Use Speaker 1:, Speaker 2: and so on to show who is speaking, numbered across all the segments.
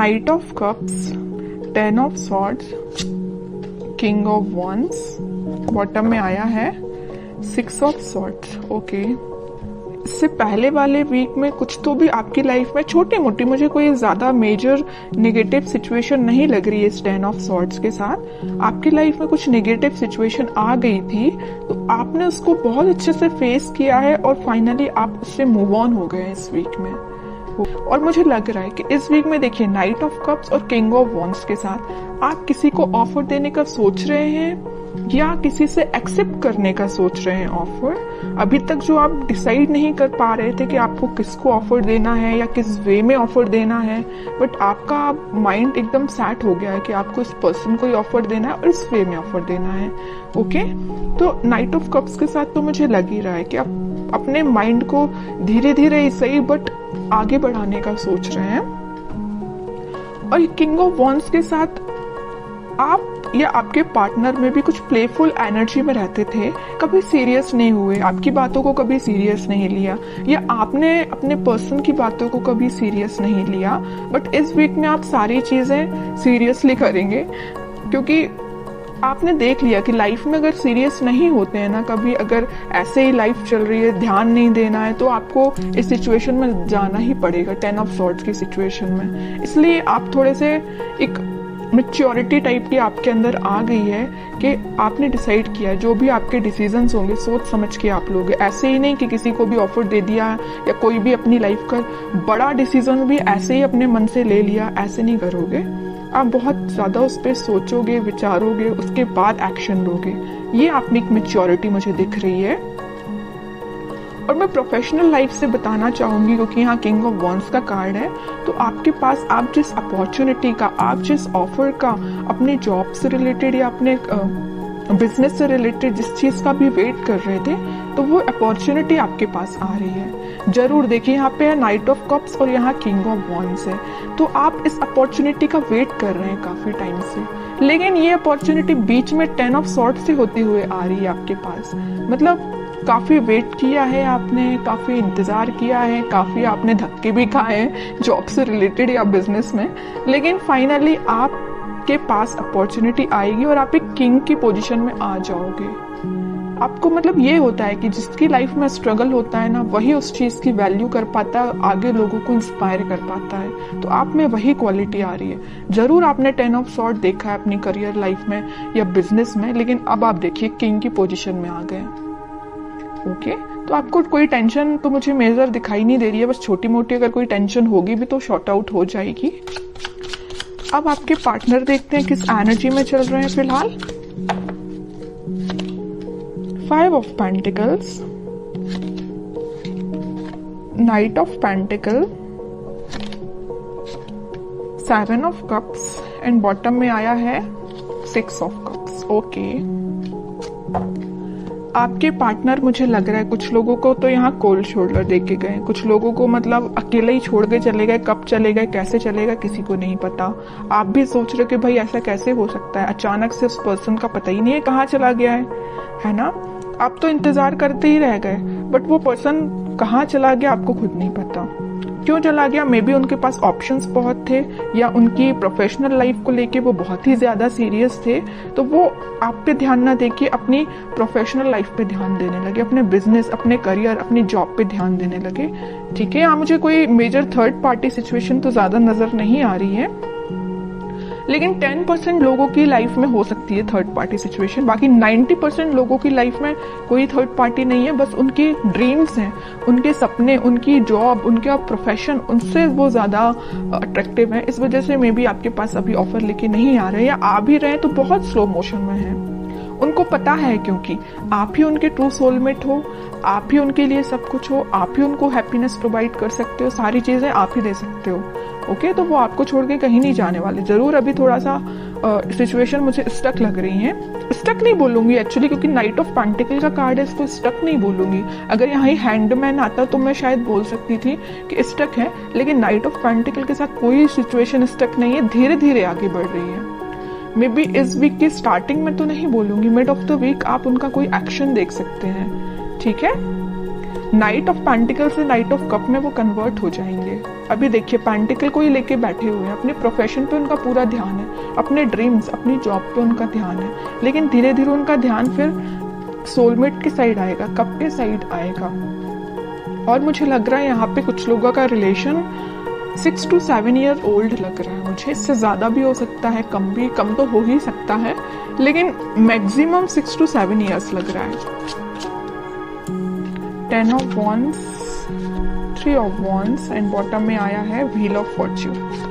Speaker 1: Night of cups, 10 of swords, king of wands, bottom में आया है 6 ऑफ सॉर्ड्स। ओके, इससे पहले वाले वीक में कुछ तो भी आपकी लाइफ में छोटी मोटी, मुझे कोई ज्यादा मेजर नेगेटिव सिचुएशन नहीं लग रही है इस 10 ऑफ सॉर्ड्स के साथ। आपकी लाइफ में कुछ नेगेटिव सिचुएशन आ गई थी तो आपने उसको बहुत अच्छे से फेस किया है और फाइनली आप उससे मूव ऑन हो गए इस वीक में। और मुझे लग रहा है कि इस वीक में देखिए नाइट ऑफ कप्स और किंग ऑफ वॉन्ड्स के साथ आप किसी को ऑफर देने का सोच रहे हैं या किसी से एक्सेप्ट करने का सोच रहे हैं ऑफर। अभी तक जो आप डिसाइड नहीं कर पा रहे थे कि आपको किसको ऑफर देना है या किस वे में ऑफर देना है, बट आपका माइंड एकदम सेट हो गया है कि आपको इस पर्सन को ही ऑफर देना है और इस वे में ऑफर देना है। ओके, तो नाइट ऑफ कप्स के साथ तो मुझे लग ही रहा है कि आप अपने माइंड को धीरे धीरे ही सही बट आगे बढ़ाने का सोच रहे हैं। और किंग ऑफ वॉन्ड्स के साथ आप या आपके पार्टनर में भी कुछ प्लेफुल एनर्जी में रहते थे, कभी सीरियस नहीं हुए, आपकी बातों को कभी सीरियस नहीं लिया या आपने अपने पर्सन की बातों को कभी सीरियस नहीं लिया। बट इस वीक में आप सारी चीजें सीरियसली करेंगे क्योंकि आपने देख लिया कि लाइफ में अगर सीरियस नहीं होते हैं ना, कभी अगर ऐसे ही लाइफ चल रही है, ध्यान नहीं देना है, तो आपको इस सिचुएशन में जाना ही पड़ेगा, 10 ऑफ सॉर्ड्स की सिचुएशन में। इसलिए आप थोड़े से एक मैच्योरिटी टाइप की आपके अंदर आ गई है कि आपने डिसाइड किया जो भी आपके डिसीजंस होंगे सोच समझ के आप लोगे। ऐसे ही नहीं कि किसी को भी ऑफर दे दिया या कोई भी अपनी लाइफ का बड़ा डिसीजन भी ऐसे ही अपने मन से ले लिया, ऐसे नहीं करोगे। आप बहुत ज्यादा उस पर सोचोगे, विचारोगे, उसके बाद एक्शन लोगे। ये आप में एक मैच्योरिटी मुझे दिख रही है। और मैं प्रोफेशनल लाइफ से बताना चाहूंगी क्योंकि यहाँ किंग ऑफ वॉन्ड्स का कार्ड है, तो आपके पास आप जिस अपॉर्चुनिटी का, आप जिस ऑफर का अपने जॉब से रिलेटेड या अपने बिजनेस से रिलेटेड जिस चीज का भी वेट कर रहे थे, तो वो अपॉर्चुनिटी आपके पास आ रही है। जरूर देखिए, यहाँ पे है नाइट ऑफ कप्स और यहाँ किंग ऑफ वॉन्ड्स है, तो आप इस अपॉर्चुनिटी का वेट कर रहे हैं काफी टाइम से, लेकिन ये अपॉर्चुनिटी बीच में 10 ऑफ सॉर्ड्स से होती हुए आ रही है आपके पास। मतलब काफी वेट किया है आपने, काफी इंतजार किया है, काफी आपने धक्के भी खाए हैं जॉब से रिलेटेड या बिजनेस में, लेकिन फाइनली आपके पास अपॉर्चुनिटी आएगी और आप एक किंग की पोजीशन में आ जाओगे। आपको मतलब ये होता है कि जिसकी लाइफ में स्ट्रगल होता है ना, वही उस चीज की वैल्यू कर पाता है, आगे लोगों को इंस्पायर कर पाता है। तो आप में वही क्वालिटी आ रही है। जरूर आपने 10 ऑफ सॉर्ड देखा है अपनी करियर लाइफ में या बिजनेस में, लेकिन अब आप देखिए किंग की पोजीशन में आ गए। ओके, तो आपको कोई टेंशन तो मुझे मेजर दिखाई नहीं दे रही है, बस छोटी मोटी अगर कोई टेंशन होगी भी तो शॉर्ट आउट हो जाएगी। अब आपके पार्टनर देखते हैं किस एनर्जी में चल रहे हैं फिलहाल। 5 of pentacles, night of pentacle, 7 of cups and bottom में आया है 6 ऑफ कप्स। ओके, आपके पार्टनर मुझे लग रहा है कुछ लोगों को तो यहाँ कोल्ड शोल्डर दे के गए, कुछ लोगों को मतलब अकेले ही छोड़ के चले गए। कब चले गए, कैसे चले गए, किसी को नहीं पता। आप भी सोच रहे हो कि भाई ऐसा कैसे हो सकता है, अचानक से उस पर्सन का पता ही नहीं है कहाँ चला गया है ना। आप तो इंतजार करते ही रह गए, बट वो पर्सन कहाँ चला गया आपको खुद नहीं पता। क्यों चला गया, मे बी उनके पास ऑप्शंस बहुत थे या उनकी प्रोफेशनल लाइफ को लेके वो बहुत ही ज्यादा सीरियस थे, तो वो आप पे ध्यान ना देके अपनी प्रोफेशनल लाइफ पे ध्यान देने लगे, अपने बिजनेस, अपने करियर, अपनी जॉब पे ध्यान देने लगे। ठीक है, यहाँ मुझे कोई मेजर थर्ड पार्टी सिचुएशन तो ज्यादा नजर नहीं आ रही है, लेकिन 10% लोगों की लाइफ में हो सकती है थर्ड पार्टी सिचुएशन। बाकी 90% लोगों की लाइफ में कोई थर्ड पार्टी नहीं है, बस उनकी ड्रीम्स हैं, उनके सपने, उनकी जॉब, उनका प्रोफेशन, उनसे वो ज्यादा अट्रैक्टिव है। इस वजह से मे बी आपके पास अभी ऑफर लेके नहीं आ रहे, या आ भी रहे तो बहुत स्लो मोशन में है। उनको पता है क्योंकि आप ही उनके ट्रू सोलमेट हो, आप ही उनके लिए सब कुछ हो, आप ही उनको हैप्पीनेस प्रोवाइड कर सकते हो, सारी चीजें आप ही दे सकते हो। ओके, तो वो आपको छोड़ के कहीं नहीं जाने वाले। जरूर अभी थोड़ा सा सिचुएशन मुझे स्टक लग रही है। स्टक नहीं बोलूंगी एक्चुअली, क्योंकि नाइट ऑफ पेंटिकल का कार्ड है, इसको स्टक नहीं बोलूंगी। अगर यहाँ हैंडमैन आता तो मैं शायद बोल सकती थी कि स्टक है, लेकिन नाइट ऑफ पेंटिकल के साथ कोई सिचुएशन स्टक नहीं है, धीरे धीरे आगे बढ़ रही है। मे बी इस वीक की स्टार्टिंग में तो नहीं बोलूंगी, मिड ऑफ द वीक आप उनका कोई एक्शन देख सकते हैं। ठीक है, नाइट ऑफ पेंटिकल से नाइट ऑफ कप में वो कन्वर्ट हो जाएंगे। अभी देखिए पेंटिकल को ही लेके बैठे हुए हैं, अपने प्रोफेशन पे उनका पूरा ध्यान है, अपने ड्रीम्स, अपनी जॉब पे उनका ध्यान है, लेकिन धीरे धीरे उनका ध्यान फिर सोलमेट की साइड आएगा, कब के साइड आएगा। और मुझे लग रहा है यहाँ पे कुछ लोगों का रिलेशन 6 to 7 ईयर ओल्ड लग रहा है मुझे, इससे ज़्यादा भी हो सकता है, कम तो हो ही सकता है, लेकिन मैक्सिमम 6 to 7 ईयर्स लग रहा है। 10 of Wands, 3 of Wands and bottom में आया है व्हील ऑफ फॉर्च्यून।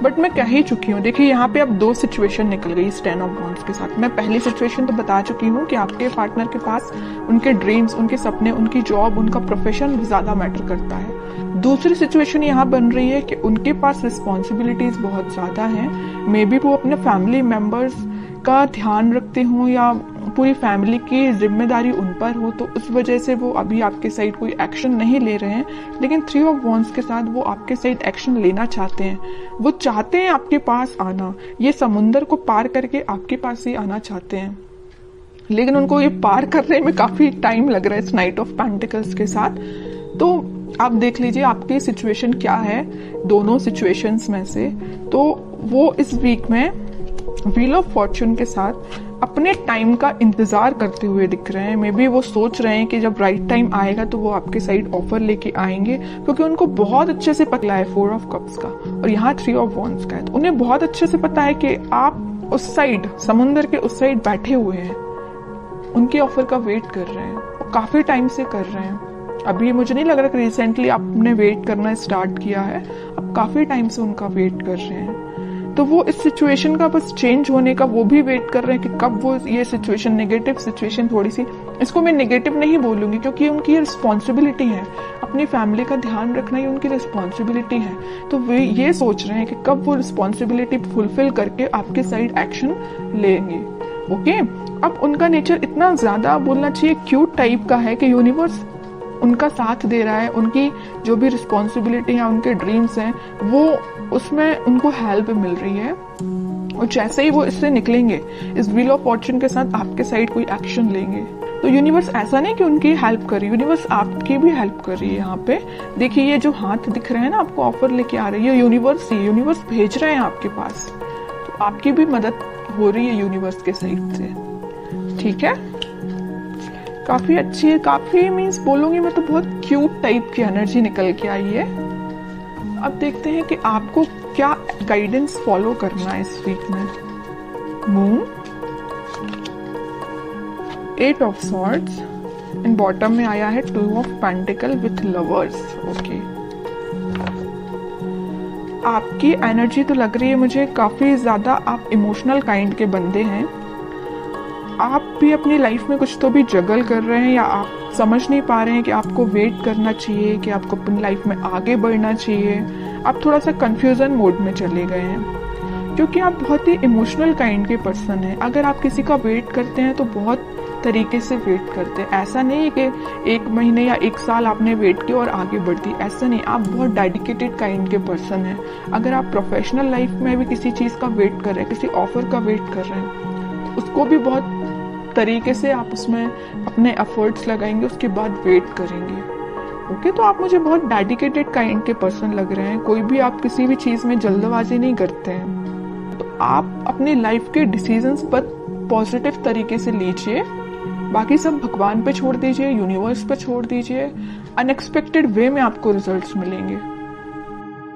Speaker 1: बट मैं कह ही चुकी हूँ, देखिए यहाँ पे अब 2 सिचुएशन निकल गई इस 10 ऑफ वॉन्ड्स के साथ। मैं पहली सिचुएशन तो बता चुकी हूँ कि आपके पार्टनर के पास उनके ड्रीम्स, उनके सपने, उनकी जॉब, उनका प्रोफेशन ज्यादा मैटर करता है। दूसरी सिचुएशन यहाँ बन रही है कि उनके पास रिस्पॉन्सिबिलिटीज बहुत ज्यादा हैं, मे बी वो अपने फैमिली मेंबर्स का ध्यान रखते हों या पूरी फैमिली की जिम्मेदारी उन पर हो, तो उस वजह से वो अभी आपके साइड कोई एक्शन नहीं ले रहे हैं। लेकिन 3 ऑफ वॉन्ड्स के साथ वो आपके साइड एक्शन लेना चाहते हैं, वो चाहते हैं आपके पास आना, ये समुंदर को पार करके आपके पास ही आना चाहते हैं, लेकिन उनको ये पार करने में काफी टाइम लग रहा है इस नाइट ऑफ पेंटिकल्स के साथ। तो आप देख लीजिए आपकी सिचुएशन क्या है दोनों सिचुएशंस में से। तो वो इस वीक में व्हील ऑफ फॉर्च्यून के साथ अपने टाइम का इंतजार करते हुए दिख रहे हैं। मे बी वो सोच रहे हैं कि जब राइट टाइम आएगा तो वो आपके साइड ऑफर लेके आएंगे, क्योंकि उनको बहुत अच्छे से पता है 4 ऑफ कप्स का और यहाँ 3 ऑफ वॉन्ड्स का है। तो उन्हें बहुत अच्छे से पता है कि आप उस साइड, समुंदर के उस साइड बैठे हुए हैं, उनके ऑफर का वेट कर रहे हैं और काफी टाइम से कर रहे हैं। अभी मुझे नहीं लग रहा कि रिसेंटली आपने वेट करना स्टार्ट किया है, आप काफी टाइम से उनका वेट कर रहे हैं। तो वो इस सिचुएशन का बस चेंज होने का वो भी वेट कर रहे हैं कि कब वो ये सिचुएशन, नेगेटिव सिचुएशन, थोड़ी सी, इसको मैं नेगेटिव नहीं बोलूंगी क्योंकि उनकी रिस्पॉन्सिबिलिटी है, अपनी फैमिली का ध्यान रखना ही उनकी रिस्पॉन्सिबिलिटी है। तो वे ये सोच रहे हैं कि कब वो रिस्पॉन्सिबिलिटी फुलफिल करके आपके साइड एक्शन लेंगे। ओके, अब उनका नेचर इतना ज्यादा बोलना चाहिए क्यूट टाइप का है कि यूनिवर्स उनका साथ दे रहा है, उनकी जो भी रिस्पॉन्सिबिलिटी है, उनके ड्रीम्स हैं, वो उसमें उनको हेल्प मिल रही है। और जैसे ही वो इससे निकलेंगे, इस व्हील ऑफ फॉर्च्यून के साथ आपके साइड कोई एक्शन लेंगे, तो यूनिवर्स ऐसा नहीं कि उनकी हेल्प कर रही है, यूनिवर्स आपकी भी हेल्प कर रही है। यहाँ पे देखिए ये जो हाथ दिख रहे हैं ना, आपको ऑफर लेके आ रही है यूनिवर्स, ही यूनिवर्स भेज रहे हैं आपके पास, तो आपकी भी मदद हो रही है यूनिवर्स के साइड से। ठीक है, काफी अच्छी है, काफी मीन्स बोलूंगी मैं तो बहुत क्यूट टाइप की एनर्जी निकल के आई है। अब देखते हैं कि आपको क्या गाइडेंस फॉलो करना है इस वीक में। Moon, 8 of swords and bottom में आया है 2 of pentacle with lovers. Okay, आपकी एनर्जी तो लग रही है मुझे काफी ज्यादा आप इमोशनल काइंड के बंदे हैं। आप भी अपनी लाइफ में कुछ तो भी जगल कर रहे हैं, या आप समझ नहीं पा रहे हैं कि आपको वेट करना चाहिए, कि आपको अपनी लाइफ में आगे बढ़ना चाहिए। आप थोड़ा सा कंफ्यूजन मोड में चले गए हैं, क्योंकि आप बहुत ही इमोशनल काइंड के पर्सन हैं। अगर आप किसी का वेट करते हैं तो बहुत तरीके से वेट करते हैं, ऐसा नहीं है कि 1 महीने या 1 साल आपने वेट किया और आगे बढ़ दी, ऐसा नहीं। आप बहुत डेडिकेटेड काइंड के पर्सन हैं। अगर आप प्रोफेशनल लाइफ में भी किसी चीज का वेट कर रहे हैं, किसी ऑफर का वेट कर रहे हैं, उसको भी बहुत तरीके से आप उसमें अपने एफर्ट्स लगाएंगे, उसके बाद वेट करेंगे। ओके, तो आप मुझे बहुत डेडिकेटेड काइंड के पर्सन लग रहे हैं। कोई भी आप किसी भी चीज में जल्दबाजी नहीं करते हैं। तो आप अपनी लाइफ के डिसीजंस पर पॉजिटिव तरीके से लीजिए, बाकी सब भगवान पे छोड़ दीजिए, यूनिवर्स पे छोड़ दीजिए। अनएक्सपेक्टेड वे में आपको रिजल्ट्स मिलेंगे।